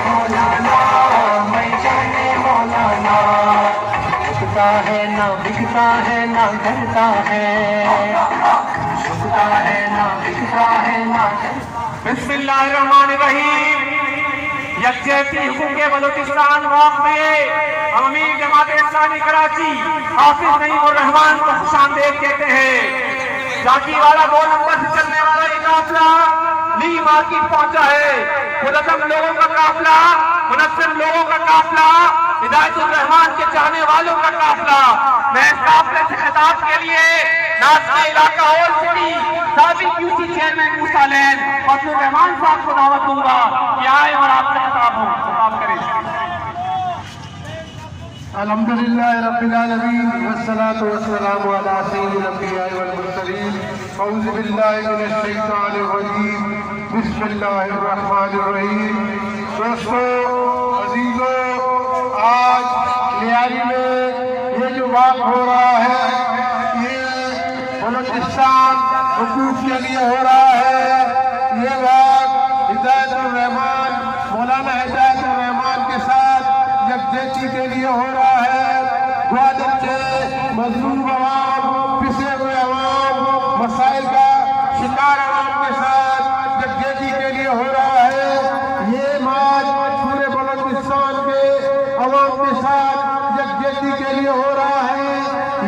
मौलाना, मैं जाने मौलाना। झुकता है ना बिकता है ना डरता है, झुकता है ना बिकता है ना। बिस्मिल्लाहिर्रहमानिर्रहीम। यकजहती हुकूक बलूचिस्तान वक्त में हम अमीर जमात इस्लामी कराची हाफिज नईम और रहमान को खुशामदीद कहते हैं। जाकीवाला 2 नंबर से चलने वाला ये काफिला ली मार्केट पहुंचा है। मुनज़्ज़म लोगों का काफिला, मुनज़्ज़म लोगों का काफिला, हिदायतुर रहमान के चाहने वालों का काफिला। मैं इस काफिले से खिताब के लिए नाज़िर इलाका और सिटी साबिक यूसी चेयरमैन मूसा लैन अब्दुल रहमान साहब को दावत दूंगा कि आए और आपसे खिताब हो, खिताब करें। अल्हम्दुलिल्लाह रब्बिल आलमीन वस्सलातु वस्सलामु अला सय्यिदिल अंबिया वल मुरसलीन। औज़ु बिल्लाहि मिनश शैतानिर रजीम। बिस्मिल्लाहिर रहमानिर रहीम। दोस्तों, अजीजों, आज लियारी में ये जो बात हो रहा है, ये बलूचिस्तान हुकूक के लिए हो रहा है। ये बात हिदायतुर रहमान, मौलाना हिदायतुर रहमान के साथ यकजहती के लिए हो रहा है। ग्वादर के मजलूम अवाम, पिसे हुए अवाम, मसाइल का शिकार अवाम के साथ यकजहती के लिए हो रहा है। ये मार्च पूरे बलूचिस्तान के अवाम के साथ यकजहती के लिए हो रहा है।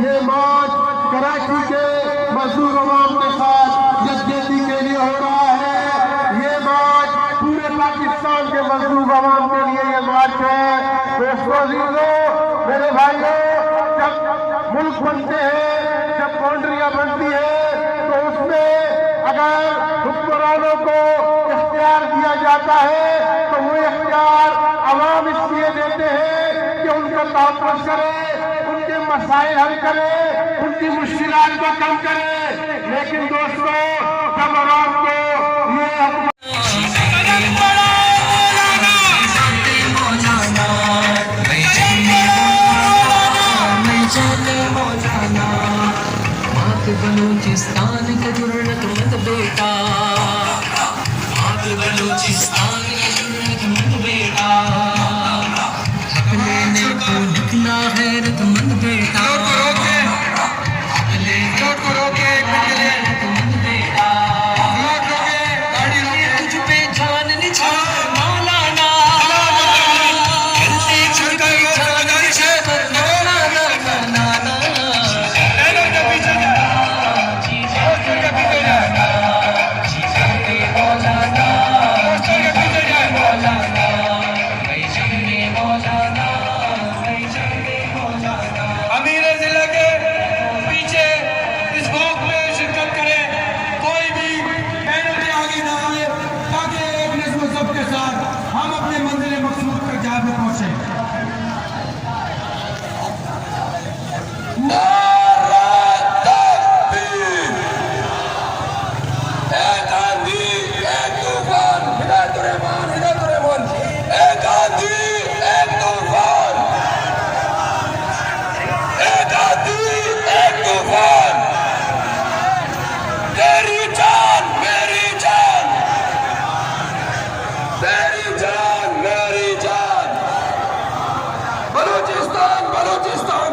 ये मार्च कराची के मजदूर अवाम के साथ यकजहती के लिए हो रहा है। ये मार्च पूरे पाकिस्तान के मजदूर अवाम के लिए ये मार्च है। दोस्तों, मेरे भाइयों, जब मुल्क बनते हैं, जब बाउंड्रियां बनती है, तो उसमें अगर हुक्मरानों को इख्तियार दिया जाता है तो वो इख्तियार अवाम इसलिए देते हैं कि उनका तहफ़्फ़ुज़ करे, उनके मसाइल हल करे, उनकी मुश्किलात को कम करे। लेकिन दोस्तों, जब अवाम को ये बलूचिस्तान का जरूरतमंद बेटा, बलूचिस्तान का जरूरतमंद बेटा, हक लेने को निकला गैरतमंद बेटा, हक लेने को गैरतमंद बेटा। तुझ पे जान निछावर मौलाना, करते तुझ पे जान निछावर मौलाना। हम अपने मंजिल मकसूद तक जाकर पहुंचे। बलूचिस्तान, बलूचिस्तान।